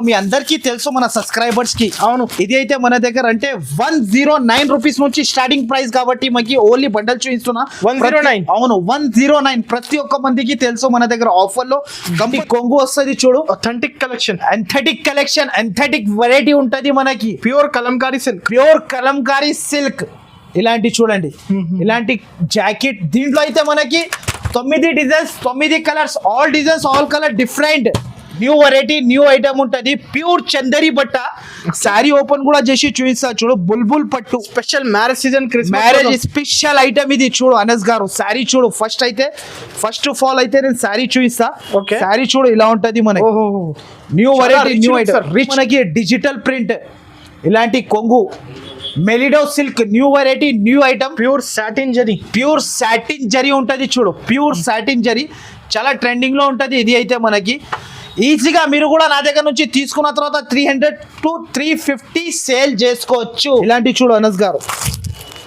మీ అందరికీ తెలుసు మన సబ్స్క్రైబర్స్ కి. అవును, ఇది అయితే మన దగ్గర అంటే 109 రూపీస్ నుంచి స్టార్టింగ్ ప్రైస్ కాబట్టి మనకి ఓన్లీ బండల్ చూపిస్తున్నా 109. అవును 109. ప్రతి ఒక్క మందికి తెలుసు మన దగ్గర ఆఫర్ లో గంపి కొంగు వస్తుంది చూడు. అథెంటిక్ కలెక్షన్, ఎంథెటిక్ వెరైటీ ఉంటది మనకి. Pure Kalamkari silk. ఇలాంటి చూడండి, ఇలాంటి జాకెట్. దీంట్లో అయితే మనకి 9 designs 9 colours, all designs all colour different. New variety new item ఉంటది. ప్యూర్ చందరి బట్ట. శారీ ఓపెన్ కూడా చేసి చూపిస్తా చూడు. బుల్బుల్ పట్టు special marriage season, marriage special item ఇది చూడు. అనస్ గారు శారీ చూడు. ఫస్ట్ ఆఫ్ ఆల్ అయితే నేను శారీ చూపిస్తా. శారీ చూడు ఇలా ఉంటది మనకి. New variety new item. మనకి డిజిటల్ ప్రింట్, ఇలాంటి కొంగు, మెలిడో silk, new variety new item. Pure satin జరీ ఉంటది చూడు. ప్యూర్ సాటిన్ జరీ చాలా ట్రెండింగ్ లో ఉంటది. ఇది అయితే మనకి ఈజీగా మీరు కూడా నా దగ్గర నుంచి తీసుకున్న తర్వాత 300 to 350 సేల్ చేసుకోవచ్చు. ఇలాంటి చూడు అనస్ గారు,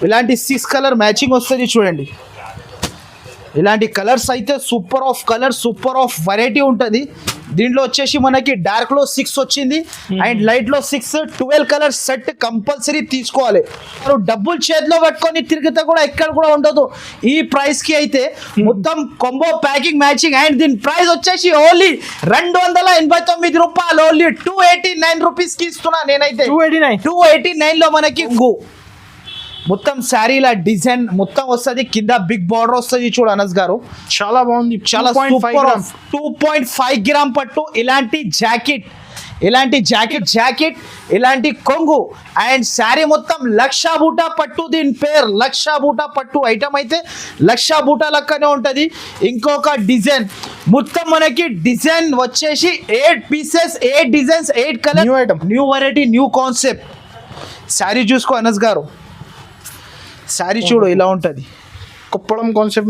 ఇలాంటి 6 కలర్ మ్యాచింగ్ వస్తుంది చూడండి. ఇలాంటి కలర్స్ అయితే super of colour, super of variety ఉంటుంది. దీంట్లో వచ్చేసి మనకి డార్క్ లో 6 వచ్చింది అండ్ లైట్ లో 6, 12 కలర్ సెట్ కంపల్సరీ తీసుకోవాలి. డబ్బులు చేతిలో పెట్టుకొని తిరిగితే కూడా ఎక్కడ కూడా ఉండదు. ఈ ప్రైస్ కి అయితే మొత్తం కొంబో ప్యాకింగ్ మ్యాచింగ్ అండ్ దీని ప్రైస్ వచ్చేసి ఓన్లీ 289 రూపాయలు. ఓన్లీ 289 రూపీస్ కి ఇస్తున్నా నేనైతే. 289 లో మనకి మొత్తం శారీల డిజైన్ మొత్తం వస్తుంది. కింద బిగ్ బార్డర్ వస్తుంది చూడు అనస్ గారు. చాలా బాగుంది. చాలా సూపర్. 2.5 గ్రామ్ పట్టు. ఇలాంటి జాకెట్ ఇలాంటి కొంగు అండ్ శారీ మొత్తం లక్షా బూటా పట్టు. దీని పేరు లక్షా బూటా పట్టు. ఐటమ్ అయితే లక్షా బూటా లెక్కనే ఉంటుంది. ఇంకొక డిజైన్ మొత్తం మనకి డిజైన్ వచ్చేసి 8 pieces, 8 designs, 8 colour. New item, new variety, new concept. Sari చూసుకో అనస్ గారు. శారీ చూడు ఇలా ఉంటది. కొప్పడం కాన్సెప్ట్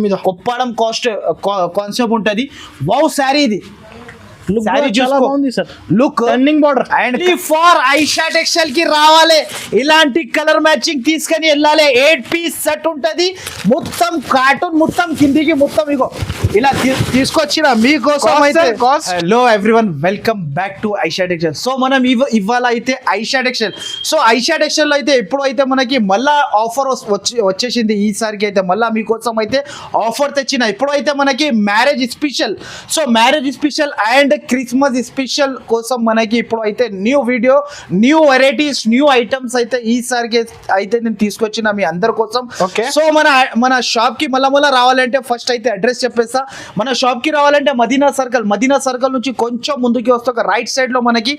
ఉంటది. వావ్ శారీ ఇది. శారీ బాగుంది sir. Look running border and for Aisha textile కి రావాలి. ఇలాంటి కలర్ మ్యాచింగ్ తీసుకొని వెళ్ళాలి. 8 పీస్ సెట్ ఉంటది. మొత్తం కార్టూన్, మొత్తం కిందికి మొత్తం ఇగో ఇలా తీసుకొచ్చిన మీకోసం అయితే. Hello everyone, welcome back to Aisha textile. So మనం ఇవాళ అయితే Aisha textile. So Aisha textile అయితే ఎప్పుడు అయితే మనకి మళ్ళా ఆఫర్ వచ్చేసింది. ఈసారికి అయితే మళ్ళా మీకోసం అయితే ఆఫర్ తెచ్చిన. ఎప్పుడైతే మనకి marriage special. So marriage special and Christmas special కోసం మనకి ఇప్పుడు అయితే new video, new varieties, new items అయితే ఈసారికి అయితే నేను తీసుకొచ్చిన మీ అందరి కోసం. సో మన షాప్ కి మళ్ళా రావాలంటే ఫస్ట్ అయితే అడ్రస్ చెప్పేస్తా. మన షాప్ కి రావాలంటే మదీనా సర్కిల్ నుంచి కొంచెం ముందుకి వస్తే ఒక రైట్ సైడ్ లో మనకి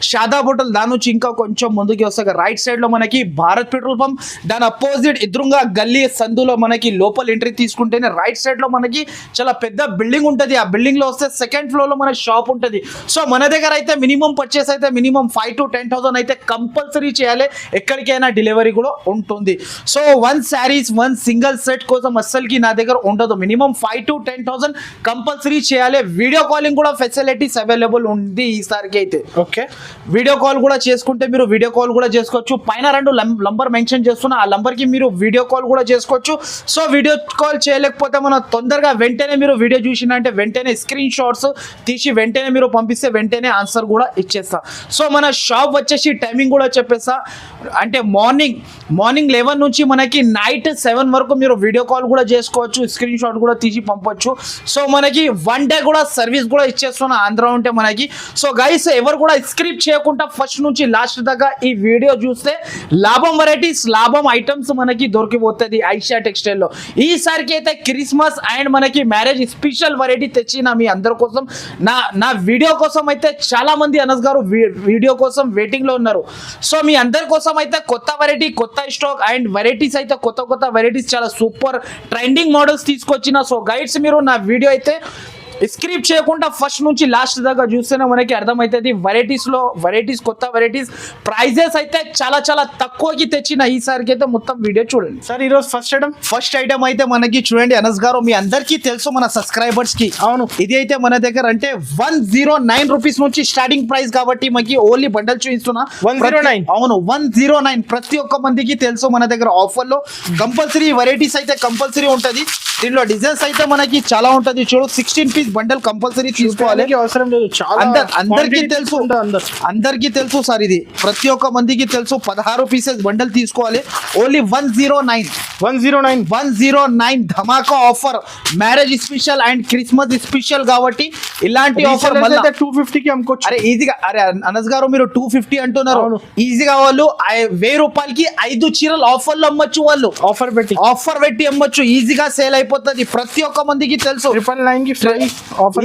షాదాబ్ హోటల్, దాని నుంచి ఇంకా కొంచెం ముందుకి వస్తే రైట్ సైడ్ లో మనకి భారత్ పెట్రోల్ పంప్, దాని అపోజిట్ ఎదురుగా గల్లీ సందులో మనకి లోపల ఎంట్రీ తీసుకుంటేనే రైట్ సైడ్ లో మనకి చాలా పెద్ద బిల్డింగ్ ఉంటుంది. ఆ బిల్డింగ్ లో వస్తే సెకండ్ ఫ్లోర్ లో మన షాప్ ఉంటుంది. సో మన దగ్గర అయితే మినిమం పర్చేస్ అయితే మినిమం 5 to 10,000 అయితే కంపల్సరీ చేయాలి. ఎక్కడికైనా డెలివరీ కూడా ఉంటుంది. సో 1 శారీస్ 1 సింగిల్ సెట్ కోసం అస్సలకి నా దగ్గర ఉండదు. మినిమం 5 to 10,000 కంపల్సరీ చేయాలి. వీడియో కాలింగ్ కూడా ఫెసిలిటీస్ అవైలబుల్ ఉంది ఈసారికి అయితే. వీడియో కాల్ కూడా చేసుకుంటే మీరు వీడియో కాల్ కూడా చేసుకోవచ్చు. పైన 2 నంబర్ మెన్షన్ చేస్తున్నా, ఆ నంబర్కి మీరు వీడియో కాల్ కూడా చేసుకోవచ్చు. సో వీడియో కాల్ చేయలేకపోతే మన తొందరగా వెంటనే మీరు వీడియో చూసినంటే వెంటనే స్క్రీన్ షాట్స్ తీసి వెంటనే మీరు పంపిస్తే వెంటనే ఆన్సర్ కూడా ఇచ్చేస్తా. సో మన షాప్ వచ్చేసి టైమింగ్ కూడా చెప్పేస్తా. అంటే మార్నింగ్ 11 నుంచి మనకి నైట్ 7 వరకు మీరు వీడియో కాల్ కూడా చేసుకోవచ్చు. స్క్రీన్ షాట్ కూడా తీసి పంపొచ్చు. సో మనకి 1 డే కూడా సర్వీస్ కూడా ఇచ్చేస్తున్నా ఆంధ్ర ఉంటే మనకి. సో గైస్ ఎవరు కూడా స్క్రిప్ట్ చేయకుండా ఫస్ట్ నుంచి లాస్ట్ దాకా ఈ వీడియో చూస్తే లాభం వెరైటీస్, లాభం ఐటమ్స్ మనకి దొరికిపోతుంది ఐషా టెక్స్టైల్ లో. ఈసారికి అయితే క్రిస్మస్ అండ్ మనకి మ్యారేజ్ స్పెషల్ వెరైటీ తెచ్చిన మీ అందరి కోసం. నా వీడియో కోసం అయితే చాలా మంది అనస్ గారు వీడియో కోసం వెయిటింగ్ లో ఉన్నారు. సో మీ అందరి కోసం అయితే కొత్త వెరైటీ, కొత్త స్టాక్ అండ్ వెరైటీస్ అయితే కొత్త వెరైటీస్ చాలా సూపర్ ట్రెండింగ్ మోడల్స్ తీసుకొచ్చిన. సో గైడ్స్ మీరు నా వీడియో అయితే స్క్రిప్ట్ చేయకుండా ఫస్ట్ నుంచి లాస్ట్ దాకా చూస్తేనే మనకి అర్థమవుతుంది. వెరైటీస్ కొత్త వెరైటీస్ ప్రైజెస్ అయితే చాలా తక్కువకి తెచ్చిన ఈసారికి అయితే మొత్తం వీడియో చూడండి. సార్ ఈరోజు ఫస్ట్ ఐటమ్ అయితే మనకి చూడండి అనస్ గారు. మీ అందరికీ తెలుసు మన సబ్స్క్రైబర్స్ కి. అవును, ఇది అయితే మన దగ్గర అంటే 109 రూపీస్ నుంచి స్టార్టింగ్ ప్రైస్ కాబట్టి మనకి ఓన్లీ బండల్ చూపిస్తున్నా 109. అవును 109. ప్రతి ఒక్క మందికి తెలుసు మన దగ్గర ఆఫర్ లో కంపల్సరీ వెరైటీస్ అయితే కంపల్సరీ ఉంటది. దీంట్లో డిజైన్స్ అయితే మనకి చాలా ఉంటది చూడు. 16 పీస్ బండల్ కంపల్సరీ తీసుకోవాలి. అవసరం లేదు, చాలా అందరికీ తెలుసు, అందరు అందరికీ తెలుసు సార్, ఇది ప్రతి ఒక్క మందికి తెలుసు. 16 పీసెస్ బండల్ తీసుకోవాలి. Only 109 Dhamaka offer, marriage special and Christmas special కాబట్టి ఇలాంటి ఆఫర్ 250 కి అమ్ముకోవచ్చు. అరే ఈజీగా, అరే అనస్ గారు మీరు 250 అంటున్నారు, ఈజీగా వాళ్ళు 1000 రూపాయలకి 5 చీరలు ఆఫర్లు అమ్మొచ్చు. వాళ్ళు ఆఫర్ పెట్టి అమ్మొచ్చు, ఈజీగా సేల్ అయిపోతుంది. ప్రతి ఒక్క మందికి తెలుసు. 999 కి ఫ్రీ ఆఫర్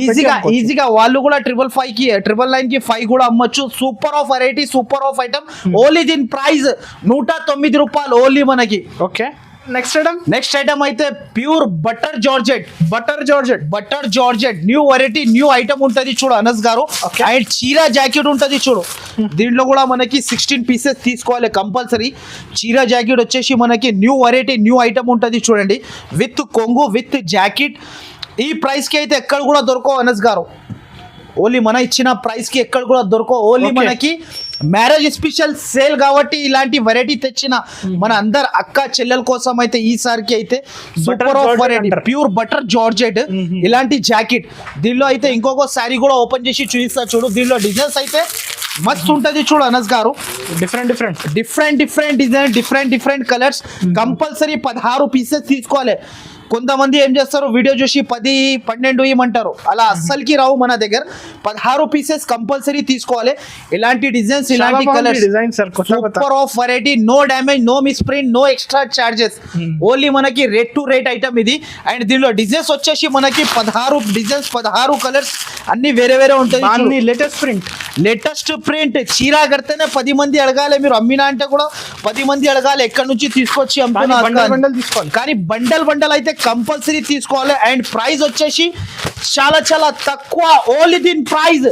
ఈజీగా వాళ్ళు కూడా 555 కి 999 కి 5 కూడా అమ్మొచ్చు. Super of variety, super of item. Only దీని ప్రైస్ 109 రూపాయలు ఓన్లీ మనకి. ఓకే, నెక్స్ట్ ఐటమ్ అయితే pure butter georgette new variety, new item ఉంటది చూడు అనస్ గారు. అండ్ చీరా జాకెట్ ఉంటది చూడు. దీంట్లో కూడా మనకి 16 పీసెస్ తీసుకోవాలి కంపల్సరీ. చీరా జాకెట్ వచ్చేసి మనకి న్యూ వెరైటీ, న్యూ ఐటమ్ ఉంటది చూడండి, విత్ కొంగు విత్ జాకెట్. ఈ ప్రైస్ కి అయితే ఎక్కడ కూడా దొరకవు అనస్ గారు. ఓన్లీ మన ఇచ్చిన ప్రైస్ కి ఎక్కడ కూడా దొరకవు. ఓన్లీ మనకి మ్యారేజ్ స్పెషల్ సేల్ కాబట్టి ఇలాంటి వెరైటీ తెచ్చిన మన అందరు అక్క చెల్లెల కోసం అయితే ఈసారికి అయితే super of variety, pure butter georgette ఇలాంటి జాకెట్. దీనిలో అయితే ఇంకొక శారీ కూడా ఓపెన్ చేసి చూపిస్తా చూడు. దీనిలో డిజైన్స్ అయితే మస్తు ఉంటది చూడు అనస్ గారు. Different design, different colours. Compulsory 16 pieces తీసుకోవాలి. కొంతమంది ఏం చేస్తారు, వీడియో చూసి 10, 12 ఇవ్వమంటారు. అలా అస్సలకి రావు మన దగ్గర. 16 పీసెస్ కంపల్సరీ తీసుకోవాలి. ఇలాంటి డిజైన్స్, ఇలాంటి colours, super of variety. No damage, no misprint, no extra charges. Only మనకి రేట్ టు రేట్ ఐటమ్ ఇది. అండ్ దీనిలో డిజైన్స్ వచ్చేసి మనకి 16 డిజైన్స్, 16 కలర్స్, అన్ని వేరే ఉంటాయి. లేటెస్ట్ ప్రింట్ చీరా కడితేనే 10 మంది అడగాలి. మీరు అమ్మినా అంటే కూడా 10 మంది అడగాలి, ఎక్కడి నుంచి తీసుకొచ్చి అమ్ముతున్నారు. కానీ బండల్ అయితే కంపల్సరీ తీసుకోవాలి. అండ్ ప్రైస్ వచ్చేసి చాలా తక్కువ. ఓన్లీ దీని ప్రైస్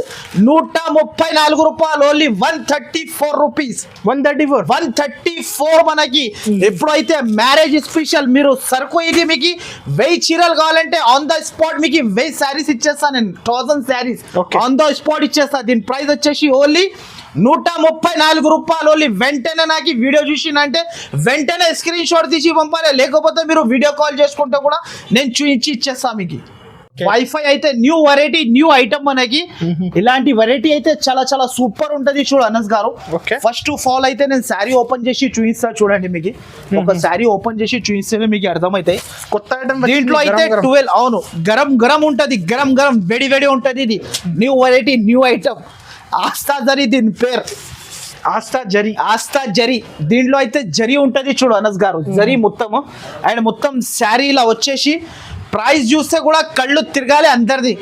134 రూపాయలు. Only 134 rupees. 134 మనకి. ఎప్పుడైతే మ్యారేజ్ స్పెషల్ మీరు సరుకు ఇది మీకు 1000 చీరలు కావాలంటే ఆన్ ద స్పాట్ మీకు 1000 శారీస్ ఇచ్చేస్తాను నేను. 1000 శారీస్ ఆన్ ద స్పాట్ ఇచ్చేస్తా. దీని ప్రైస్ వచ్చేసి ఓన్లీ 134 రూపాయలు. ఓన్లీ వెంటనే నాకు వీడియో చూసినంటే వెంటనే స్క్రీన్ షాట్ తీసి పంపాలి. లేకపోతే మీరు వీడియో కాల్ చేసుకుంటే కూడా నేను చూపించి ఇచ్చేస్తా మీకు. వైఫై అయితే న్యూ వెరైటీ, న్యూ ఐటమ్ మనకి. ఇలాంటి వెరైటీ అయితే చాలా సూపర్ ఉంటది చూడు అనస్ గారు. ఫస్ట్ ఆఫ్ ఆల్ అయితే నేను శారీ ఓపెన్ చేసి చూపిస్తా చూడండి మీకు. ఒక శారీ ఓపెన్ చేసి చూపిస్తేనే మీకు అర్థమవుతాయి. కొత్త ఐటమ్ దీంట్లో అయితే 12, అవును, గరం ఉంటది, గరం వేడి ఉంటది. ఇది new variety, new item. Aastha zari దీని పేరు, ఆస్థా జరీ. దీంట్లో అయితే జరీ ఉంటది చూడు అనస్ గారు, జరీ మొత్తము. అండ్ మొత్తం శారీ ఇలా వచ్చేసి ప్రైస్ చూస్తే కూడా కళ్ళు తిరగాలి అందరిది.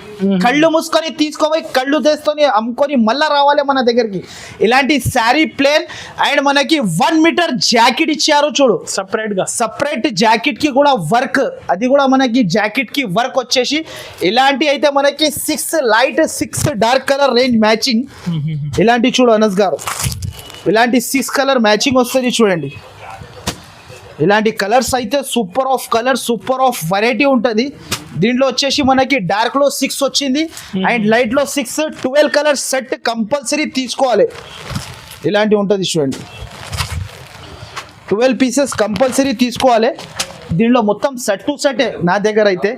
కళ్ళు మూసుకొని తీసుకోపోయి కళ్ళు తెసుకొని అమ్ముకొని మళ్ళీ రావాలి మన దగ్గరికి. ఇలాంటి శారీ ప్లేన్. అండ్ మనకి 1 మీటర్ జాకెట్ ఇచ్చారు చూడు, సపరేట్ జాకెట్ కి కూడా వర్క్. అది కూడా మనకి జాకెట్ కి వర్క్ వచ్చేసి ఇలాంటి అయితే మనకి 6 light 6 dark colour range matching. ఇలాంటి చూడు అనస్ గారు, ఇలాంటి 6 కలర్ మ్యాచింగ్ వస్తుంది చూడండి. ఇలాంటి కలర్స్ అయితే super of colour, super of variety ఉంటుంది. దీంట్లో వచ్చేసి మనకి డార్క్ లో 6 వచ్చింది అండ్ లైట్ లో 6, 12 కలర్ సెట్ కంపల్సరీ తీసుకోవాలి. ఇలాంటి ఉంటుంది చూడండి, 12 పీసెస్ కంపల్సరీ తీసుకోవాలి. దీంట్లో మొత్తం సెట్ టు సెట్ నా దగ్గర అయితే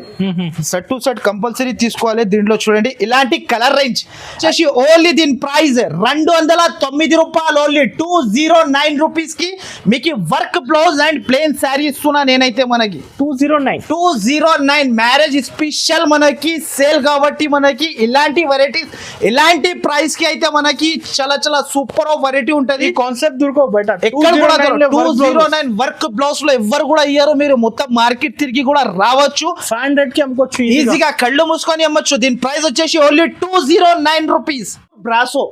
సెట్ టు సెట్ కంపల్సరీ తీసుకోవాలి. దీంట్లో చూడండి ఇలాంటి కలర్ రేంజ్ వచ్చేసి ఓన్లీ దీని ప్రైస్ 209 రూపాయలు. ఓన్లీ 209 రూపీస్ కి మీకు work blouse and plain sari ఇస్తున్నా నేనైతే. మనకి 209 మ్యారేజ్ స్పెషల్ మనకి సేల్ కాబట్టి మనకి ఇలాంటి వెరైటీస్, ఇలాంటి ప్రైస్ కి అయితే మనకి చాలా సూపర్ ఆఫ్ వెరైటీ ఉంటది. కాన్సెప్ట్ దొరకవు బయట ఎక్కడ కూడా 209 వర్క్ బ్లౌజ్ లో ఎవ్వరు కూడా ఇయ్యారు. మీరు మొత్తం మార్కెట్ తిరిగి కూడా రావచ్చు. 500 కి అమ్ముకోవచ్చు ఈజీగా, కళ్ళు మూసుకొని అమ్మొచ్చు. దీని ప్రైస్ వచ్చేసి ఓన్లీ 209 రూపీస్. బ్రాసో,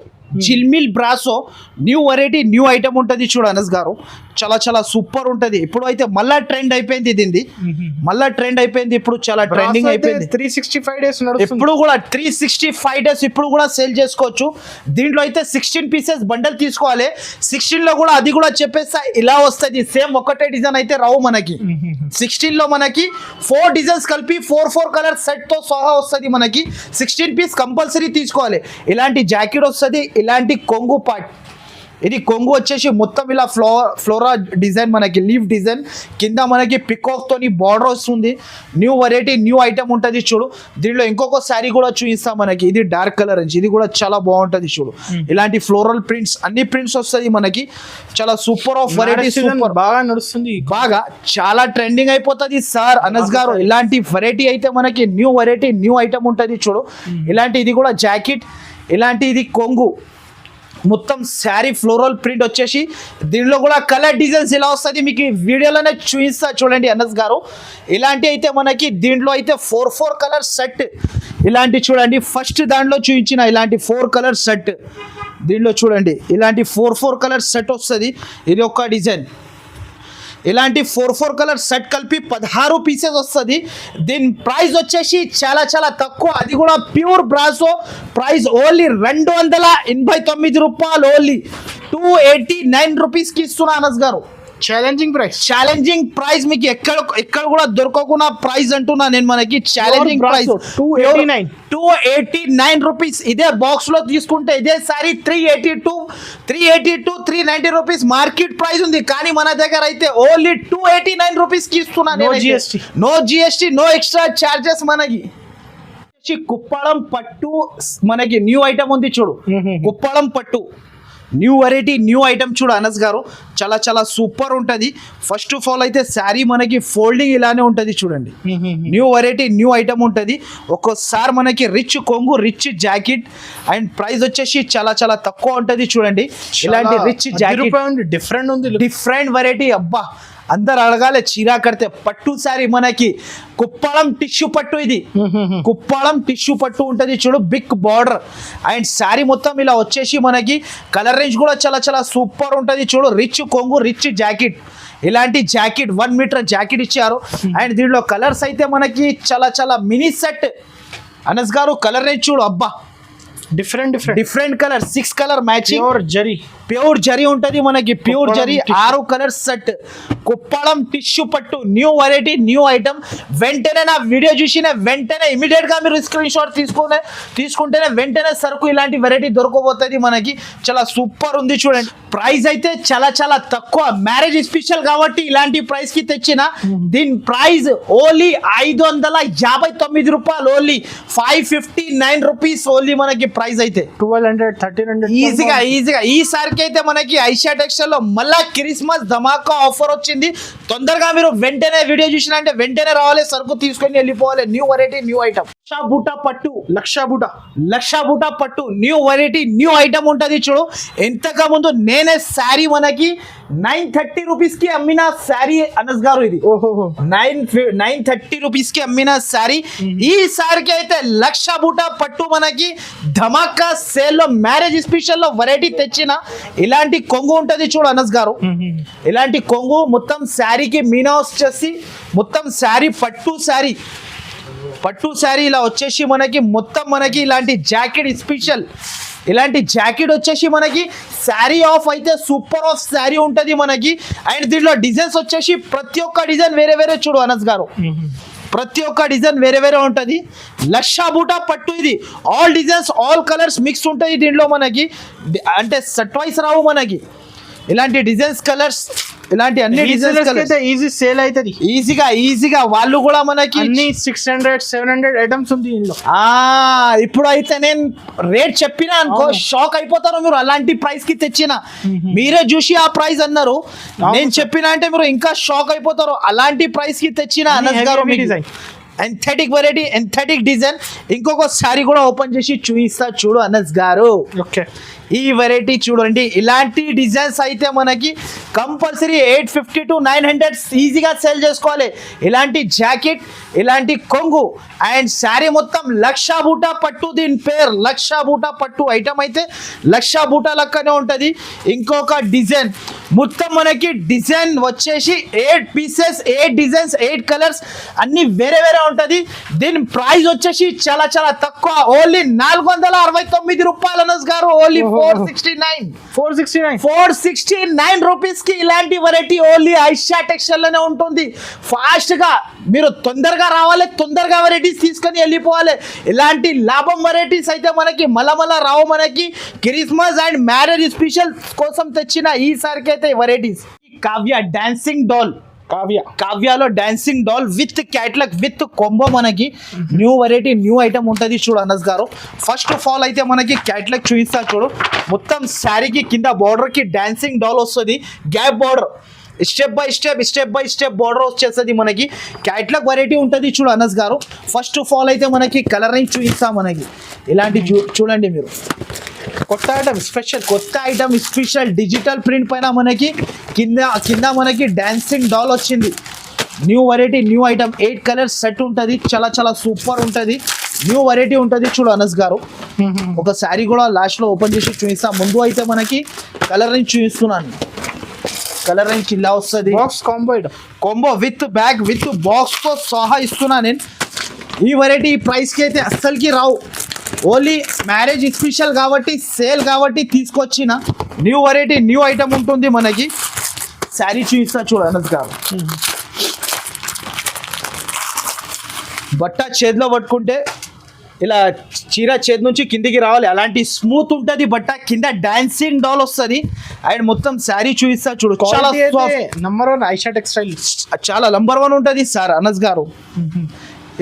జిల్మిల్ brasso new variety, new item ఉంటుంది చూడు అనస్ గారు. చాలా సూపర్ ఉంటుంది. ఇప్పుడు అయితే మళ్ళా ట్రెండ్ అయిపోయింది దీనిది, మళ్ళా ట్రెండ్ అయిపోయింది. ఇప్పుడు చాలా ట్రెండింగ్ అయిపోయింది. 365 డేస్ ఇప్పుడు కూడా 365 డేస్ ఇప్పుడు కూడా సేల్ చేసుకోవచ్చు. దీంట్లో అయితే 16 పీసెస్ బండల్ తీసుకోవాలి. 16 లో కూడా అది కూడా చెప్పేస్తా ఇలా వస్తుంది. సేమ్ ఒకటే డిజైన్ అయితే రావు మనకి. 16 లో మనకి 4 డిజైన్స్ కలిపి 4 కలర్ సెట్ తో సహా వస్తుంది మనకి. 16 పీస్ కంపల్సరీ తీసుకోవాలి. ఇలాంటి జాకెట్ వస్తుంది, ఇలాంటి కొంగు పార్ట్, ఇది కొంగు వచ్చేసి మొత్తం ఇలా ఫ్లోరా డిజైన్ మనకి లీఫ్ డిజైన్ కింద మనకి పికాక్ తోని బార్డర్ వస్తుంది. న్యూ వెరైటీ న్యూ ఐటమ్ ఉంటుంది చూడు. దీనిలో ఇంకొక శారీ కూడా చూపిస్తాం మనకి. ఇది డార్క్ కలర్ నుంచి, ఇది కూడా చాలా బాగుంటది చూడు. ఇలాంటి ఫ్లోరల్ ప్రింట్స్ అన్ని ప్రింట్స్ వస్తుంది మనకి. చాలా సూపర్ ఆఫ్ వెరైటీ, సూపర్ బాగా నడుస్తుంది, బాగా చాలా ట్రెండింగ్ అయిపోతుంది సార్ అనస్ గారు. ఇలాంటి వెరైటీ అయితే మనకి న్యూ వెరైటీ న్యూ ఐటమ్ ఉంటుంది చూడు. ఇలాంటి ఇది కూడా జాకెట్, ఇలాంటి ఇది కొంగు, మొత్తం శారీ ఫ్లోరల్ ప్రింట్ వచ్చేసి దీనిలో కూడా కలర్ డిజైన్స్ ఇలా వస్తుంది. మీకు వీడియోలోనే చూపిస్తా చూడండి అనస్ గారు. ఇలాంటి అయితే మనకి దీంట్లో అయితే 4 కలర్ సెట్ ఇలాంటి చూడండి. ఫస్ట్ దాంట్లో చూపించిన ఇలాంటి 4 కలర్ సెట్ దీంట్లో చూడండి. ఇలాంటి 4 కలర్ సెట్ వస్తుంది. ఇది ఒక డిజైన్. ఇలాంటి 4 కలర్ సెట్ కలిపి 16 పీసెస్ వస్తుంది. దీని ప్రైస్ వచ్చేసి చాలా చాలా తక్కువ. అది కూడా ప్యూర్ బ్రాసో ప్రైస్ ఓన్లీ 289 రూపాయలు, ఓన్లీ 289 రూపీస్కి ఇస్తున్నా అనస్ గారు. ఛాలెంజింగ్ ప్రైస్ మీకు ఎక్కడ కూడా దొరకకుండా ప్రైస్ అంటున్నా నేను. మనకి ఛాలెంజింగ్ ప్రైస్ 289 రూపీస్. ఇదే బాక్స్ లో తీసుకుంటే ఇదే సారీ 382 390 రూపీస్ మార్కెట్ ప్రైస్ ఉంది. కానీ మన దగ్గర అయితే ఓన్లీ 289 రూపీస్ కి ఇస్తున్నా. No GST no extra charges. మనకి కుప్పడం పట్టు మనకి న్యూ ఐటమ్ ఉంది చూడు. కుప్పడం పట్టు న్యూ వెరైటీ న్యూ ఐటమ్ చూడు అనస్ గారు. చాలా చాలా సూపర్ ఉంటుంది. ఫస్ట్ ఆఫ్ ఆల్ అయితే శారీ మనకి ఫోల్డింగ్ ఇలానే ఉంటుంది చూడండి. న్యూ వెరైటీ న్యూ ఐటమ్ ఉంటుంది. ఒక్కోసారి మనకి రిచ్ కొంగు రిచ్ జాకెట్ అండ్ ప్రైస్ వచ్చేసి చాలా చాలా తక్కువ ఉంటుంది చూడండి. ఇలాంటి రిచ్ జాకెట్ డిఫరెంట్ వెరైటీ. అబ్బా అందరు అడగాలి చీరా కడితే పట్టు శారీ మనకి కుప్పడం టిష్యూ పట్టు. ఇది కుప్పడం టిష్యూ పట్టు ఉంటుంది చూడు. బిగ్ బార్డర్ అండ్ శారీ మొత్తం ఇలా వచ్చేసి మనకి కలర్ రేంజ్ కూడా చాలా చాలా సూపర్ ఉంటుంది చూడు. రిచ్ కొంగు రిచ్ జాకెట్. ఇలాంటి జాకెట్ 1 మీటర్ జాకెట్ ఇచ్చారు. అండ్ దీంట్లో కలర్స్ అయితే మనకి చాలా చాలా మినీ సెట్ అనస్ గారు. కలర్ రేంజ్ చూడు. అబ్బా different colour 6 colour matching. Pure zari ఉంటుంది మనకి. Pure zari 6 colour set. Kuppadam tissue పట్టు న్యూ వెరైటీ న్యూ ఐటమ్. వెంటనే నా వీడియో చూసిన వెంటనే ఇమీడియట్ గా మీరు స్క్రీన్ షాట్ తీసుకుంటేనే వెంటనే సరుకు ఇలాంటి వెరైటీ దొరకబోతుంది మనకి. చాలా సూపర్ ఉంది చూడండి. ప్రైస్ అయితే చాలా చాలా తక్కువ. మ్యారేజ్ స్పెషల్ కాబట్టి ఇలాంటి ప్రైస్ కి తెచ్చిన. దీని ప్రైస్ ఓన్లీ 559 రూపాయలు, ఓన్లీ 559 రూపీస్ ఓన్లీ మనకి ప్రైస్ అయితే. 1200 ఈజీగా ఈసారికి అయితే మనకి ఐషా టెక్స్టైల్ లో మళ్ళా క్రిస్మస్ ధమాకా ఆఫర్ వచ్చింది. తొందరగా మీరు వెంటనే వీడియో చూసిన అంటే వెంటనే రావాలి, సరుకు తీసుకొని వెళ్ళిపోవాలి. New variety new item. లక్ష బూటా పట్టు న్యూ వెరైటీ న్యూ ఐటమ్ ఉంటుంది చూడు. ఎంతగా ముందు నేనే శారీ మనకి 930 రూపీస్ కి అమ్మిన శారీ అనస్ గారు. ఇది 930 రూపీస్ కి అమ్మిన శారీ. ఈ సారికి అయితే లక్ష బూటా పట్టు మనకి ధమాకా సేల్ లో మ్యారేజ్ స్పెషల్ లో వెరైటీ తెచ్చిన. ఇలాంటి కొంగు ఉంటది చూడు అనస్ గారు. ఇలాంటి కొంగు మొత్తం శారీకి మీనా వచ్చేసి మొత్తం శారీ పట్టు శారీ ఇలా వచ్చేసి మనకి మొత్తం మనకి ఇలాంటి జాకెట్ స్పెషల్. ఇలాంటి జాకెట్ వచ్చేసి మనకి శారీ ఆఫ్ అయితే సూపర్ ఆఫ్ శారీ ఉంటుంది మనకి. అండ్ దీంట్లో డిజైన్స్ వచ్చేసి ప్రతి ఒక్క డిజైన్ వేరే వేరే చూడు అనస్ గారు. ప్రతి ఒక్క డిజైన్ వేరే వేరే ఉంటుంది. లక్ష బూటా పట్టు ఇది. All designs all colours mix ఉంటాయి దీంట్లో మనకి. అంటే సెట్ వైస్ రావు మనకి. ఇలాంటి డిజైన్స్ కలర్స్ ఇలాంటి అన్ని డిజైన్స్ అయితే ఈజీ సేల్ అవుతుంది. ఈజీగా వాళ్ళు కూడా మనకి 600-700 ఐటమ్స్ ఉంది ఇందులో. ఇప్పుడు అయితే నేను రేట్ చెప్పినా అనుకో షాక్ అయిపోతారు మీరు. అలాంటి ప్రైస్ కి తెచ్చిన మీరే చూసి ఆ ప్రైస్ అన్నారు. నేను చెప్పిన అంటే మీరు ఇంకా షాక్ అయిపోతారు. అలాంటి ప్రైస్ కి తెచ్చిన అనస్ గారు. ఎంథెటిక్ వెరైటీ ఎంథెటిక్ డిజైన్. ఇంకొక శారీ కూడా ఓపెన్ చేసి చూపిస్తా చూడు అనస్ గారు. ఓకే ఈ వెరైటీ చూడండి. ఇలాంటి డిజైన్స్ అయితే మనకి కంపల్సరీ 850 to 900 ఈజీగా సేల్ చేసుకోవాలి. ఇలాంటి జాకెట్ ఇలాంటి కొంగు అండ్ శారీ మొత్తం లక్ష బూటా పట్టు. దీని పేరు లక్ష బూటా పట్టు. ఐటమ్ అయితే లక్ష బూటా లెక్కనే ఉంటుంది. ఇంకొక డిజైన్ మొత్తం మనకి డిజైన్ వచ్చేసి 8 పీసెస్ 8 డిజైన్స్ 8 కలర్స్ అన్ని వేరే వేరే ఉంటుంది. దీని ప్రైస్ వచ్చేసి చాలా చాలా తక్కువ, ఓన్లీ 469 రూపాయలు అనస్ గారు. ఓన్లీ 469 రూపీస్ కి ఇలాంటి వెరైటీ ఓన్లీ ఐషా టెక్స్టైల్ లోనే ఉంటుంది. ఫాస్ట్ గా మీరు తొందరగా రావాలి, తొందరగా వెరైటీస్ తీసుకొని వెళ్ళిపోవాలి. ఇలాంటి లాభం వెరైటీస్ అయితే మనకి మళ్ళా రావు. మనకి క్రిస్మస్ అండ్ మ్యారేజ్ స్పెషల్ కోసం తెచ్చిన ఈసారికి అయితే వెరైటీస్. కావ్య డాన్సింగ్ డాల్, కావ్యాలో dancing doll with catalogue with combo మనకి న్యూ వెరైటీ న్యూ ఐటమ్ ఉంటుంది చూడు అనస్ గారు. ఫస్ట్ ఆఫ్ ఆల్ అయితే మనకి క్యాట్లాగ్ చూపిస్తా చూడు. మొత్తం శారీకి కింద బార్డర్కి డాన్సింగ్ డాల్ వస్తుంది, gap border, step by step border వచ్చేస్తుంది మనకి. క్యాట్లాగ్ వెరైటీ ఉంటుంది చూడు అనస్ గారు. ఫస్ట్ ఆఫ్ ఆల్ అయితే మనకి కలరింగ్ చూపిస్తాం మనకి. ఇలాంటి చూడండి మీరు, కొత్త ఐటమ్ స్పెషల్ డిజిటల్ ప్రింట్ పైన మనకి కింద మనకి డాన్సింగ్ డాల్ వచ్చింది. New variety new item 8 colours set ఉంటుంది. చాలా సూపర్ ఉంటుంది. న్యూ వెరైటీ ఉంటుంది చూడు అనస్ గారు. ఒక శారీ కూడా లాస్ట్లో ఓపెన్ చేసి చూపిస్తాం. ముందు అయితే మనకి కలరింగ్ చూపిస్తున్నాను. కలరింగ్ ఇలా వస్తుంది, box combo with bag with box తో సహా ఇస్తున్నా నేను. ఈ వెరైటీ ప్రైస్కి అయితే అస్సలకి రావు. ఓన్లీ మ్యారేజ్ స్పెషల్ కాబట్టి, సేల్ కాబట్టి తీసుకొచ్చిన న్యూ వెరైటీ న్యూ ఐటమ్ ఉంటుంది మనకి. శారీ చూపిస్తా చూడు అనస్ గారు. బట్ట చేతిలో పట్టుకుంటే ఇలా చీర చేతి నుంచి కిందికి రావాలి, అలాంటి స్మూత్ ఉంటుంది బట్ట. కింద డాన్సింగ్ డాల్ వస్తుంది అండ్ మొత్తం శారీ చూపిస్తా చూడు. చాలా నంబర్ 1 ఐషా టెక్స్టైల్, చాలా నంబర్ 1 ఉంటుంది సార్ అనస్ గారు.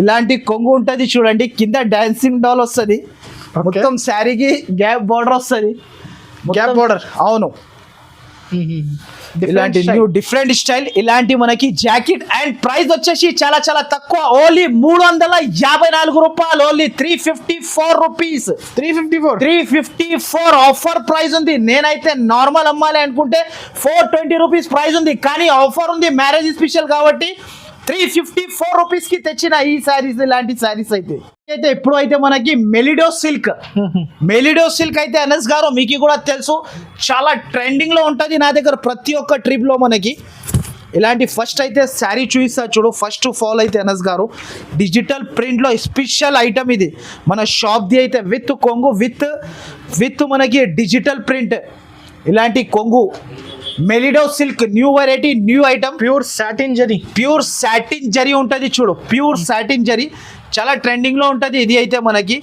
ఇలాంటి కొంగు ఉంటుంది చూడండి, కింద డాన్సింగ్ డాల్ వస్తుంది. మొత్తం శారీకి గ్యాప్ బార్డర్ వస్తుంది. గ్యాప్ బార్డర్, అవును. ఇలాంటి న్యూ డిఫరెంట్ స్టైల్. ఇలాంటి మనకి జాకెట్ అండ్ ప్రైస్ వచ్చేసి చాలా తక్కువ, ఓన్లీ 354 రూపాయలు, ఓన్లీ 354 రూపీస్. 354 ఆఫర్ ప్రైస్ ఉంది. నేనైతే నార్మల్ అమ్మాలి అనుకుంటే 420 రూపీస్ ప్రైస్ ఉంది, కానీ ఆఫర్ ఉంది మ్యారేజ్ స్పెషల్ కాబట్టి 354 రూపీస్ కి తెచ్చిన ఈ సారీస్. ఇలాంటి సారీస్ అయితే ఇప్పుడు అయితే మనకి మెలిడో సిల్క్ అయితే అనస్ గారు మీకు కూడా తెలుసు, చాలా ట్రెండింగ్ లో ఉంటుంది నా దగ్గర ప్రతి ఒక్క ట్రిప్ లో మనకి. ఇలాంటి ఫస్ట్ అయితే శారీ చూపిస్తా చూడు. ఫస్ట్ ఆఫ్ ఆల్ అయితే అనస్ గారు డిజిటల్ ప్రింట్ లో స్పెషల్ ఐటమ్ ఇది మన షాప్ ది అయితే విత్ కొంగు విత్ మనకి డిజిటల్ ప్రింట్. ఇలాంటి కొంగు మెలిడో silk new variety new item, pure satin జరీ ఉంటుంది చూడు. ప్యూర్ సాటిన్ జరీ చాలా ట్రెండింగ్ లో ఉంటుంది. ఇది అయితే మనకి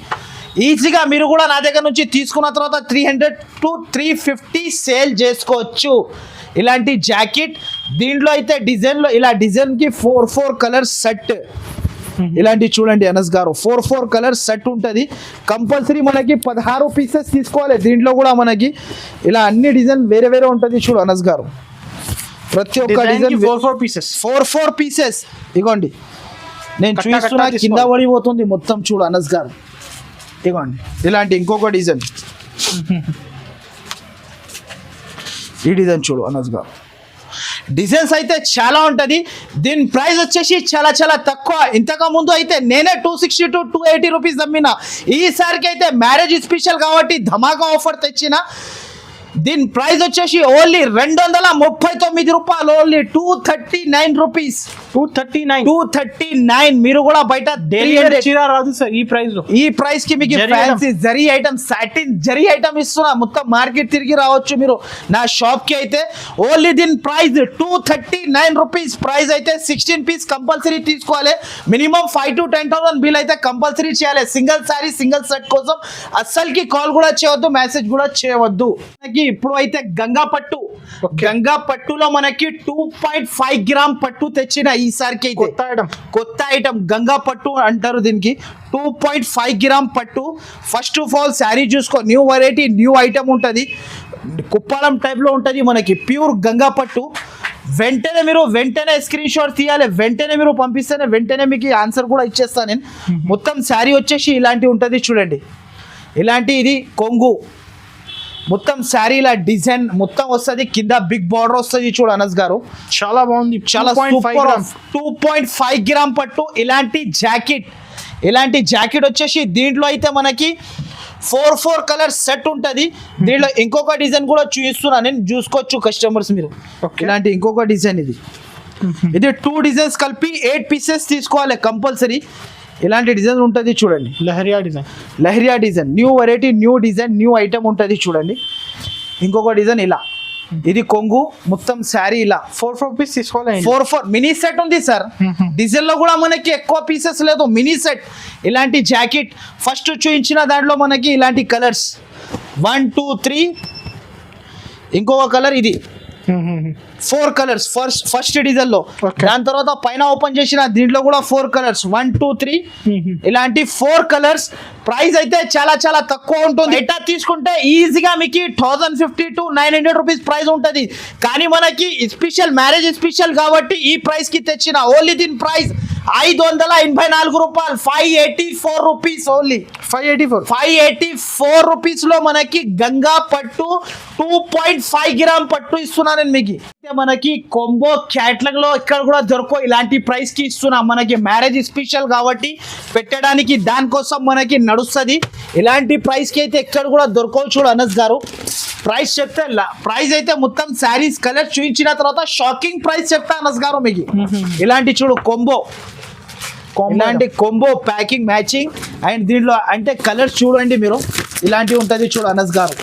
ఈజీగా మీరు కూడా నా దగ్గర నుంచి తీసుకున్న తర్వాత 300 to 350 సేల్ చేసుకోవచ్చు. ఇలాంటి జాకెట్ దీంట్లో అయితే డిజైన్లో ఇలా డిజైన్కి 4 కలర్స్ సెట్. ఇలాంటి చూడండి అనస్ గారు, 4 కలర్స్ సెట్ ఉంటుంది. కంపల్సరీ మనకి 16 పీసెస్ తీసుకోవాలి. దీంట్లో కూడా మనకి ఇలా అన్ని డిజైన్ వేరే ఉంటుంది చూడు అనస్ గారు. ప్రతి ఒక్క డిజైన్ 4 పీసెస్. ఇగోండి నేను చూస్తున్నా, కింద పడిపోతుంది మొత్తం చూడు అనస్ గారు. ఇగోండి ఇలాంటి ఇంకొక డిజైన్, ఈ డిజైన్ చూడు అనస్ గారు. డిజైన్స్ అయితే చాలా ఉంటుంది. దీని ప్రైస్ వచ్చేసి చాలా తక్కువ. ఇంతకు ముందు అయితే నేనే 260 to 280 రూపీస్ అమ్మిన. ఈసారికి అయితే మ్యారేజ్ స్పెషల్ కాబట్టి ధమాకా ఆఫర్ తెచ్చిన. దీని ప్రైస్ వచ్చేసి ఓన్లీ 239 రూపాయలు, ఓన్లీ 239 రూపీస్. 239. మీరు కూడా బయట చీర రాదు సార్ ఈ ప్రైస్ లో. ఈ ప్రైస్ కి మీకు fancy zari item, satin zari item ఇస్తున్నా. మొత్తం మార్కెట్ తిరిగి రావచ్చు మీరు నా షాప్ కి అయితే. ఓన్లీ దీని ప్రైస్ 239 రూపీస్. ప్రైస్ అయితే 16 పీస్ కంపల్సరీ తీసుకోవాలి. మినిమం 5 to 10,000 బిల్ అయితే కంపల్సరీ చేయాలి. సింగిల్ సారీ సింగిల్ సెట్ కోసం అస్సలకి కాల్ కూడా చేయవద్దు, మెసేజ్ కూడా చేయవద్దు. ఇప్పుడు అయితే గంగా పట్టులో మనకి 2.5 గ్రామ్ పట్టు తెచ్చిన ఈసారికి అయితే కొత్త ఐటమ్ గంగా పట్టు అంటారు దీనికి. 2.5 గ్రామ్ పట్టు. ఫస్ట్ ఆఫ్ ఆల్ శారీ చూసుకో, న్యూ వెరైటీ న్యూ ఐటమ్ ఉంటుంది. కుప్పాలం టైప్లో ఉంటుంది మనకి ప్యూర్ గంగా పట్టు. వెంటనే స్క్రీన్ షాట్ తీయాలి, వెంటనే మీరు పంపిస్తేనే వెంటనే మీకు ఆన్సర్ కూడా ఇచ్చేస్తాను నేను. మొత్తం శారీ వచ్చేసి ఇలాంటి ఉంటుంది చూడండి. ఇలాంటి ఇది కొంగు, మొత్తం శారీల డిజైన్ మొత్తం వస్తుంది. కింద బిగ్ బార్డర్ వస్తుంది చూడు అనస్ గారు. చాలా బాగుంది, చాలా సూపర్. 2.5 గ్రామ్ పట్టు. ఇలాంటి జాకెట్ వచ్చేసి దీంట్లో అయితే మనకి 4 కలర్స్ సెట్ ఉంటుంది. దీంట్లో ఇంకొక డిజైన్ కూడా చూపిస్తున్నా నేను, చూసుకోవచ్చు కస్టమర్స్ మీరు. ఇలాంటి ఇంకొక డిజైన్ ఇది 2 డిజైన్స్ కలిపి 8 పీసెస్ తీసుకోవాలి కంపల్సరీ. ఇలాంటి డిజైన్ ఉంటుంది చూడండి. Leheriya design new variety new design new item ఉంటుంది చూడండి. ఇంకొక డిజైన్ ఇలా ఇది కొంగు మొత్తం శారీ ఇలా 4 పీస్ తీసుకోవాలి 4 మినీ సెట్ ఉంది సార్. డీజిల్ లో కూడా మనకి ఎక్కువ పీసెస్ లేదు, మినీ సెట్. ఇలాంటి జాకెట్ ఫస్ట్ చూపించిన దాంట్లో మనకి ఇలాంటి కలర్స్ 1 2 3, ఇంకొక కలర్ ఇది 4 కలర్స్ ఫస్ట్ డీజిల్ లో. దాని తర్వాత పైన ఓపెన్ చేసిన దీంట్లో కూడా 4 కలర్స్ 1 2 3 ఇలాంటి 4 కలర్స్. ప్రైస్ అయితే చాలా చాలా తక్కువ ఉంటుంది. ఎట్టా తీసుకుంటే ఈజీగా మీకు 1050 to 900 రూపీస్ ప్రైస్ ఉంటుంది. కానీ మనకి స్పెషల్ మ్యారేజ్ స్పెషల్ కాబట్టి ఈ ప్రైస్ కి తెచ్చిన. ఓన్లీ దీని ప్రైస్ 584 రూపాయలు, 584 రూపీస్ ఓన్లీ. 584 రూపీస్ లో మనకి గంగా పట్టు 2.5 గ్రామ్ పట్టు ఇస్తున్నా నేను మీకు. మనకి కొంబో క్యాటలాగ్ లో ఇక్కడ కూడా దొరకవు, ఇలాంటి ప్రైస్ కి ఇస్తున్నా. మనకి మ్యారేజ్ స్పెషల్ కాబట్టి పెట్టడానికి దానికోసం మనకి నడుస్తుంది. ఇలాంటి ప్రైస్ కి అయితే ఎక్కడ కూడా దొరకవు. చూడు అనస్ గారు ప్రైస్ చెప్తే ప్రైస్ అయితే మొత్తం శారీస్ కలర్ చూపించిన తర్వాత షాకింగ్ ప్రైస్ చెప్తా అనస్ గారు మీకు. ఇలాంటి చూడు కొంబో, ఇలాంటి కొంబో ప్యాకింగ్ మ్యాచింగ్. అండ్ దీంట్లో అంటే కలర్స్ చూడండి మీరు, ఇలాంటివి ఉంటుంది చూడు అనస్ గారు.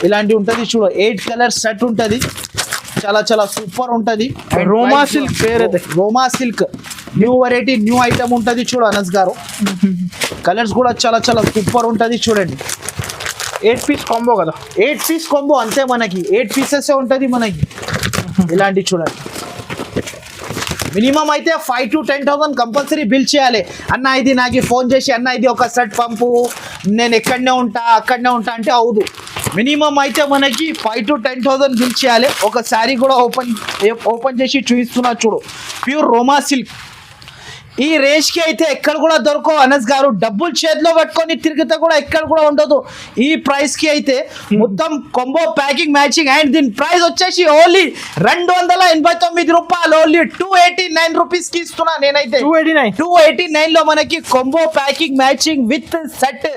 ఇలాంటి ఉంటుంది చూడు, 8 కలర్ సెట్ ఉంటుంది. చాలా చాలా సూపర్ ఉంటుంది. రోమా సిల్క్ పేరు అయితే, Roma silk new variety new item ఉంటుంది చూడు అనస్ గారు. కలర్స్ కూడా చాలా చాలా సూపర్ ఉంటుంది చూడండి. 8 పీస్ కాంబో కదా, 8 పీస్ కాంబో అంతే. మనకి 8 పీసెస్ ఉంటుంది మనకి. ఇలాంటి చూడండి, మినిమం అయితే 5 to 10,000 కంపల్సరీ బిల్ చేయాలి. అన్న ఇది నాకు ఫోన్ చేసి అన్న ఇది ఒక సెట్ పంపు, నేను ఎక్కడనే ఉంటా అక్కడనే ఉంటా అంటే అవుదు. మినిమం అయితే మనకి 5 to 10,000 బిల్ చేయాలి. ఒక శారీ కూడా ఓపెన్ చేసి చూపిస్తున్నా చూడు, ప్యూర్ రోమా సిల్క్. ఈ రేంజ్ కి అయితే ఎక్కడ కూడా దొరకవు అనస్ గారు. డబ్బులు చేతిలో పట్టుకొని తిరిగితే కూడా ఎక్కడ కూడా ఉండదు. ఈ ప్రైస్ కి అయితే మొత్తం కొంబో ప్యాకింగ్ మ్యాచింగ్. అండ్ దీని ప్రైస్ వచ్చేసి ఓన్లీ 289 రూపాయలు, ఓన్లీ 289 రూపీస్ కి ఇస్తున్నా నేనైతే. 289 లో మనకి combo packing matching with set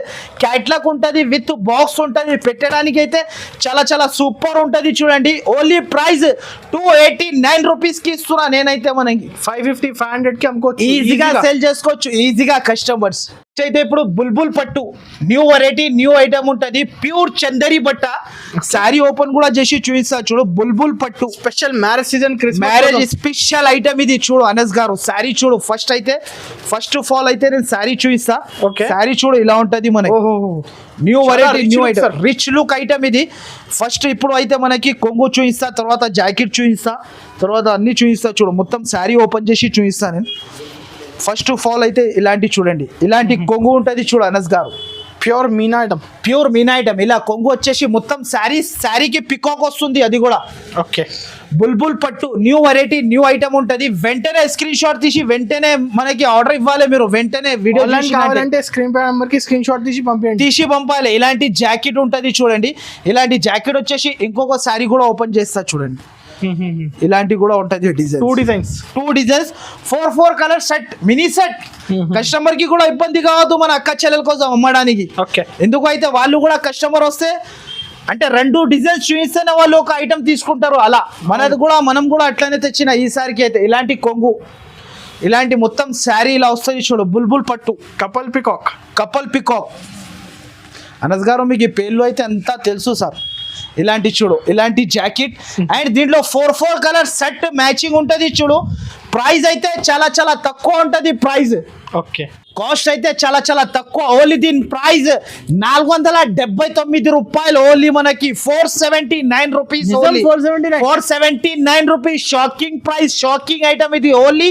catalogue ఉంటుంది, విత్ బాక్స్ ఉంటుంది. పెట్టడానికి అయితే చాలా చాలా సూపర్ ఉంటుంది చూడండి. ఓన్లీ ప్రైస్ 289 రూపీస్ కి ఇస్తున్నా నేనైతే. మనకి 550 500 కి అమ్ముకోవచ్చు, ఈజీగా సేల్ చేసుకోవచ్చు ఈజీగా కస్టమర్స్. అయితే ఇప్పుడు బుల్బుల్ పట్టు న్యూ వెరైటీ న్యూ ఐటమ్ ఉంటుంది, ప్యూర్ చందరి బట్ట. శారీ ఓపెన్ కూడా చేసి చూపిస్తా చూడు. బుల్బుల్ పట్టు special marriage season, marriage special item ఇది చూడు అనస్ గారు. శారీ చూడు, ఫస్ట్ ఆఫ్ ఆల్ అయితే నేను శారీ చూపిస్తా. శారీ చూడు ఇలా ఉంటది మనకి. New variety new item, rich look item ఇది. ఫస్ట్ ఇప్పుడు అయితే మనకి కొంగు చూపిస్తా, తర్వాత జాకెట్ చూపిస్తా, తర్వాత అన్ని చూపిస్తా చూడు. మొత్తం శారీ ఓపెన్ చేసి చూపిస్తా నేను. ఫస్ట్ ఆఫ్ ఆల్ అయితే ఇలాంటి చూడండి, ఇలాంటి కొంగు ఉంటుంది చూడు అనస్ గారు. Pure Meena item. ఇలా కొంగు వచ్చేసి మొత్తం శారీకి పికాక్ వస్తుంది, అది కూడా. ఓకే, బుల్బుల్ పట్టు న్యూ వెరైటీ న్యూ ఐటమ్ ఉంటుంది. వెంటనే స్క్రీన్ షాట్ తీసి వెంటనే మనకి ఆర్డర్ ఇవ్వాలి. మీరు వెంటనే వీడియో కావాలంటే స్క్రీన్ పై నెంబర్ కి స్క్రీన్ షాట్ తీసి పంపాలి. ఇలాంటి జాకెట్ ఉంటుంది చూడండి. ఇలాంటి జాకెట్ వచ్చేసి ఇంకొక శారీ కూడా ఓపెన్ చేస్తా చూడండి. ఇలాంటి కూడా ఉంటుంది design, 2 designs 4 colour set, mini set. Customer కి కూడా ఇబ్బంది కావద్దు మన అక్క చెల్లెల కోసం అమ్మడానికి. ఎందుకు అయితే వాళ్ళు కూడా కస్టమర్ వస్తే అంటే 2 డిజైన్స్ చూపిస్తేనే వాళ్ళు ఒక ఐటమ్ తీసుకుంటారు. అలా మనం కూడా అట్లనే తెచ్చిన ఈసారికి అయితే. ఇలాంటి కొంగు, ఇలాంటి మొత్తం శారీ ఇలా వస్తుంది చూడు. బుల్బుల్ పట్టు కపల్ పికాక్ అనస్ గారు మీకు ఈ పేర్లు అయితే అంతా తెలుసు సార్. ఇలాంటి చూడు, ఇలాంటి జాకెట్. అండ్ దీంట్లో 4 కలర్ సెట్ మ్యాచింగ్ ఉంటుంది చూడు. ప్రైస్ అయితే చాలా చాలా తక్కువ ఉంటుంది ప్రైస్. ఓకే, కాస్ట్ అయితే చాలా చాలా తక్కువ. ఓన్లీ దీని ప్రైస్ 479 రూపాయలు. ఓన్లీ మనకి 479 rupees, 479 rupees. Shocking price, shocking item ఇది. ఓన్లీ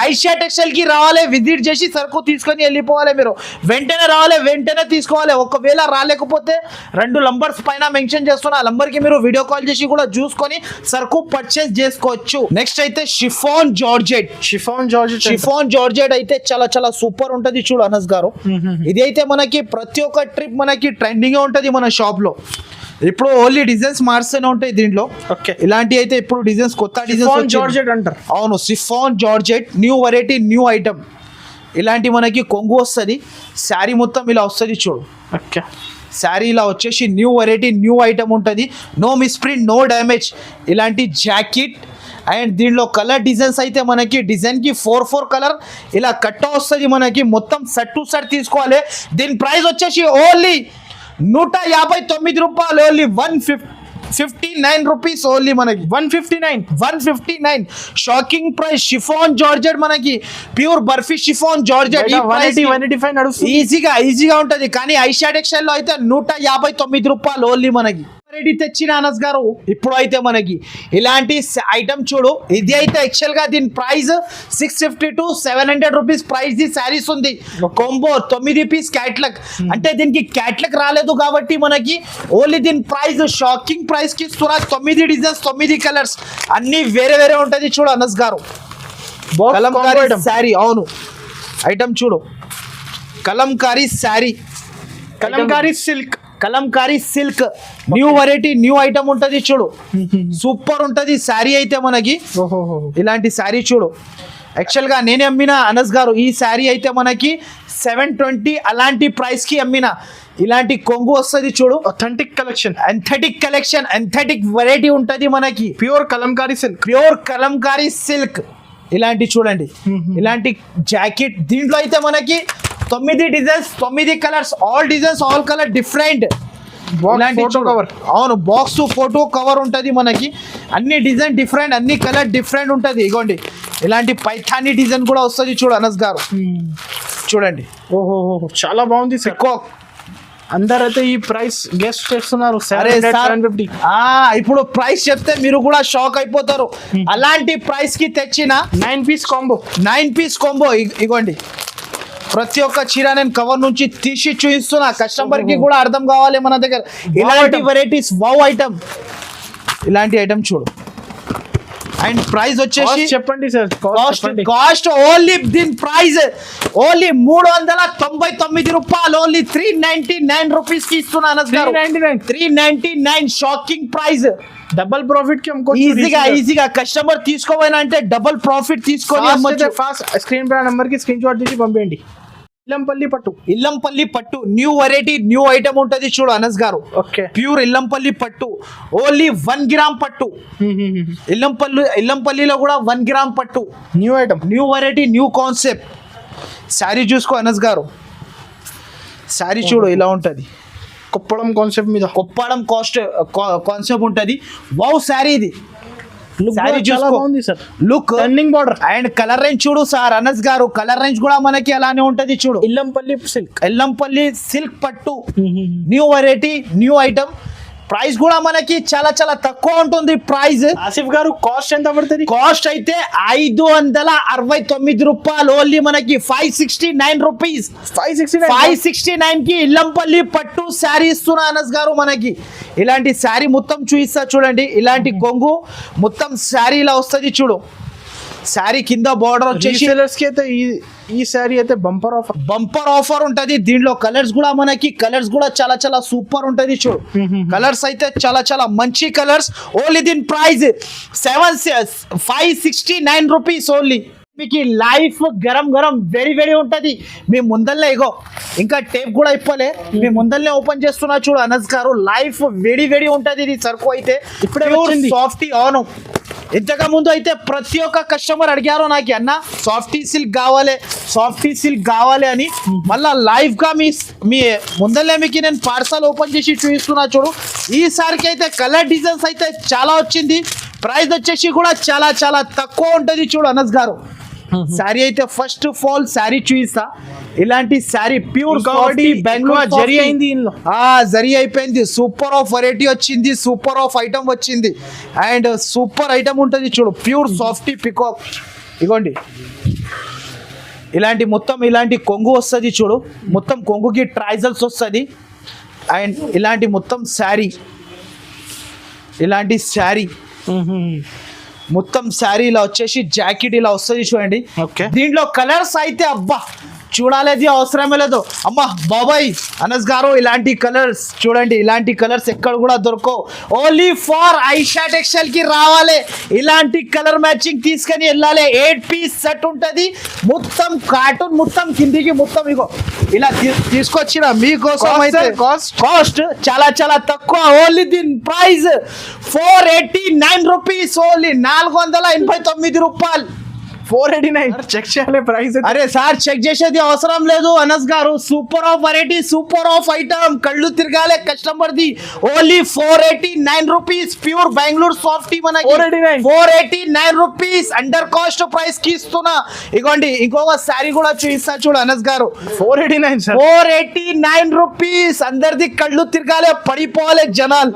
ఐషా టెక్స్టైల్ కి రావాలి, విజిట్ చేసి సరుకు తీసుకొని వెళ్ళిపోవాలి. మీరు వెంటనే రావాలి, వెంటనే తీసుకోవాలి. ఒకవేళ రాలేకపోతే 2 నంబర్స్ పైన మెన్షన్ చేస్తున్నా, ఆ నంబర్ కి మీరు వీడియో కాల్ చేసి కూడా చూసుకొని సరుకు పర్చేస్ చేసుకోవచ్చు. నెక్స్ట్ అయితే షిఫాన్ జార్జెట్ అయితే చాలా చాలా సూపర్ ఉంటది చూడు అనస్ గారు. ఇది అయితే మనకి ప్రతి ఒక్క ట్రిప్ మనకి ట్రెండింగ్ ఉంటది మన షాప్ లో. ఇప్పుడు ఓన్లీ డిజైన్స్ మారుస్తూనే ఉంటాయి దీంట్లో. ఇలాంటి అయితే ఇప్పుడు డిజైన్స్ కొత్త డిజైన్స్ జార్జెట్ అంటారు. అవును, chiffon georgette new variety new item. ఇలాంటి మనకి కొంగు వస్తుంది, శారీ మొత్తం ఇలా వస్తుంది చూడు. ఓకే, శారీ ఇలా వచ్చేసి న్యూ వెరైటీ న్యూ ఐటమ్ ఉంటుంది. No misprint, no damage. ఇలాంటి జాకెట్. అండ్ దీంట్లో కలర్ డిజైన్స్ అయితే మనకి డిజైన్కి 4 కలర్ ఇలా కట్ట వస్తుంది మనకి. మొత్తం సెట్ టు సెట్ తీసుకోవాలి. దీని ప్రైస్ వచ్చేసి ఓన్లీ 159 రూపాయలు, ఓన్లీ 159 రూపీస్ ఓన్లీ మనకి 159. 159 షాకింగ్ ప్రైస్. షిఫాన్ జార్జెట్ మనకి ప్యూర్ బర్ఫీ షిఫాన్ జార్జెట్. 185 నడుస్తుంది. ఈజీగా ఉంటది. కానీ ఐషాట్ ఎక్సెల్ లో అయితే 159 రూపాయలు ఓన్లీ మనకి. రెడీ తెచ్చిన అనస్ గారు ఇప్పుడు అయితే మనకి ఇలాంటి ఐటమ్ చూడు. ఇది అయితే యాక్చువల్ గా దీని ప్రైస్ 650 to 700 రూపీస్ ప్రైస్ ది శారీస్ ఉంది. Combo 9 piece catalogue. అంటే దీనికి క్యాట్లాగ్ రాలేదు కాబట్టి మనకి ఓన్లీ దీని ప్రైస్ షాకింగ్ ప్రైస్ కి ఇస్తున్నా. 9 డిజైన్స్ 9 కలర్స్ అన్ని వేరే ఉంటది చూడు అనస్ గారు. కలంకారీ శారీ. అవును ఐటమ్ చూడు, Kalamkari sari, Kalamkari silk new variety new item ఉంటది చూడు. సూపర్ ఉంటది శారీ అయితే మనకి. ఇలాంటి శారీ చూడు. యాక్చువల్ గా నేనే అమ్మిన అనస్ గారు ఈ శారీ అయితే మనకి 720 అలాంటి ప్రైస్ కి అమ్మిన. ఇలాంటి కొంగు వస్తుంది చూడు. అథెంటిక్ కలెక్షన్, ఎంథెటిక్ వెరైటీ ఉంటది మనకి. ప్యూర్ కలంకారీ సిల్క్ ఇలాంటి చూడండి. ఇలాంటి జాకెట్ దీంట్లో అయితే మనకి 9 designs 9 colours. All designs all colour different. అవును బాక్స్ ఫోటో కవర్ ఉంటది మనకి. అన్ని డిజైన్ డిఫరెంట్, అన్ని కలర్ డిఫరెంట్ ఉంటది. ఇగోండి ఇలాంటి పైథానీ డిజైన్ కూడా వస్తుంది చూడు అనస్ గారు. చూడండి ఓహో చాలా బాగుంది సార్. అందరైతే ఈ ప్రైస్ గెస్ట్ చేస్తున్నారు. ఇప్పుడు ప్రైస్ చెప్తే మీరు కూడా షాక్ అయిపోతారు. అలాంటి ప్రైస్ కి తెచ్చిన 9 పీస్ కాంబో ఇగోండి. ప్రతి ఒక్క చీర నేను కవర్ నుంచి తీసి చూపిస్తున్నా. కస్టమర్ కి కూడా అర్థం కావాలి మన దగ్గర ఇలాంటి వెరైటీస్. వావ్ ఐటమ్, ఇలాంటి ఐటమ్ చూడు. అండ్ ప్రైస్ వచ్చేసి చెప్పండి సార్. కాస్ట్ ఓన్లీ దీని ప్రైస్ ఓన్లీ 399 రూపాయలు. ఓన్లీ 399 రూపీస్ కి ఇస్తున్నాను. 399 షాకింగ్ ప్రైస్. డబుల్ ప్రాఫిట్ కి ఈజీగా కస్టమర్ తీసుకోవాలని అంటే డబుల్ ప్రాఫిట్ తీసుకొని ఫాస్ట్ స్క్రీన్ పై నంబర్ కి స్క్రీన్ షాట్ తీసి పంపేయండి. ఇల్లంపల్లి పట్టు న్యూ వెరైటీ న్యూ ఐటమ్ ఉంటది చూడు అనస్ గారు. ప్యూర్ ఇల్లంపల్లి పట్టు ఓన్లీ 1 గ్రామ్ పట్టు. ఇల్లంపల్లిలో కూడా 1 గ్రామ్ పట్టు new item, new variety new concept. Sari చూసుకో అనస్ గారు. శారీ చూడు ఇలా ఉంటది. కొప్పడం కాన్సెప్ట్ మీద కాన్సెప్ట్ ఉంటది. వావ్ శారీ ఇది. Look running border and colour range చూడు సార్ అనస్ గారు. కలర్ రేంజ్ కూడా మనకి అలానే ఉంటది చూడు. ఇల్లంపల్లి సిల్క్ పట్టు new variety new item. Price కూడా మనకి చాలా తక్కువ ఉంటుంది ప్రైస్. ఆసిఫ్ గారు కాస్ట్ ఎంత పడుతుంది? కాస్ట్ అయితే 569 రూపాయలు. ఓన్లీ మనకి 569 రూపీస్. 569 కి ఇల్లంపల్లి పట్టు శారీ ఇస్తున్నా అనస్ గారు మనకి. ఇలాంటి శారీ మొత్తం చూపిస్తా చూడండి. ఇలాంటి కొంగు మొత్తం శారీ ఇలా వస్తుంది చూడు. శారీ కింద బార్డర్ వచ్చేసి ఈ శారీ అయితే బంపర్ ఆఫర్ ఉంటది. దీంట్లో కలర్స్ కూడా చాలా సూపర్ ఉంటది చూడు. కలర్స్ అయితే చాలా మంచి కలర్స్. ఓన్లీ దీని ప్రైస్ 569 రూపీస్ ఓన్లీ. మీకు లైఫ్ గరం వెరీ ఉంటది. మీ ముందల్లే ఇగో ఇంకా టేప్ కూడా ఇప్పలే, మీ ముందల్లే ఓపెన్ చేస్తున్నా చూడు అనస్ గారు. లైఫ్ వేడి ఉంటది. ఇది సరుకు అయితే ఇప్పుడే సాఫ్టీ. అవును ఇంతకు ముందు అయితే ప్రతి ఒక్క కస్టమర్ అడిగారు నాకు అన్న సాఫ్టీ సిల్క్ కావాలి అని. మళ్ళా లైవ్ గా మీ ముందల్లే మీకు నేను పార్సల్ ఓపెన్ చేసి చూపిస్తున్నా చూడు. ఈసారికి అయితే కలర్ డిజైన్స్ అయితే చాలా వచ్చింది. ప్రైస్ వచ్చేసి కూడా చాలా తక్కువ ఉంటది చూడు అనస్ గారు. శారీ అయితే ఫస్ట్ ఆఫ్ ఆల్ శారీ చూపిస్తా. ఇలాంటి శారీ ప్యూర్ బెంగళూరు జరీ అయిపోయింది. సూపర్ ఆఫ్ వెరైటీ వచ్చింది, సూపర్ ఆఫ్ ఐటమ్ వచ్చింది. అండ్ సూపర్ ఐటమ్ ఉంటుంది చూడు. ప్యూర్ సాఫ్టీ పికాక్ ఇగోండి. ఇలాంటి కొంగు వస్తుంది చూడు. మొత్తం కొంగుకి ట్రైజల్స్ వస్తుంది. అండ్ ఇలాంటి మొత్తం శారీ మొత్తం శారీ ఇలా వచ్చేసి జాకెట్ ఇలా వస్తుంది చూడండి. దీంట్లో కలర్స్ అయితే అబ్బా చూడాలి అవసరమే లేదు. అమ్మా బాబాయ్ అనస్ గారు ఇలాంటి కలర్స్ చూడండి. ఇలాంటి కలర్స్ ఎక్కడ కూడా దొరకవు. ఓన్లీ ఫార్ ఐషా టెక్స్టైల్ కి రావాలి. ఇలాంటి కలర్ మ్యాచింగ్ తీసుకొని వెళ్ళాలి. 8 పీస్ సెట్ ఉంటది. మొత్తం కార్టూన్ మొత్తం కిందికి మొత్తం ఇగో ఇలా తీసుకొచ్చిన మీకోసం అయితే కాస్ట్ చాలా తక్కువ. ఓన్లీ దీని ప్రైస్ 489 రూపీస్. ఓన్లీ 489 రూపాయలు. 489 చెక్ చేయాలి ప్రైస్. అరే సార్ చెక్ చేసేది అవసరం లేదు Anas garu, super of variety, super of item, కళ్ళు తిరగాలే కస్టమర్ ది. Only 489 rupees pure Bengaluru softy మనకి 489 రూపీస్ అండర్ కాస్ట్ ప్రైస్ కి ఇస్తున్నా. ఇగోండి ఇంకొక శారీ కూడా చూపిస్తా చూడు అనస్ గారు, 489 సార్. 489 రూపీస్. అందరిది కళ్ళు తిరగాలే, పడిపోవాలి జనాలు.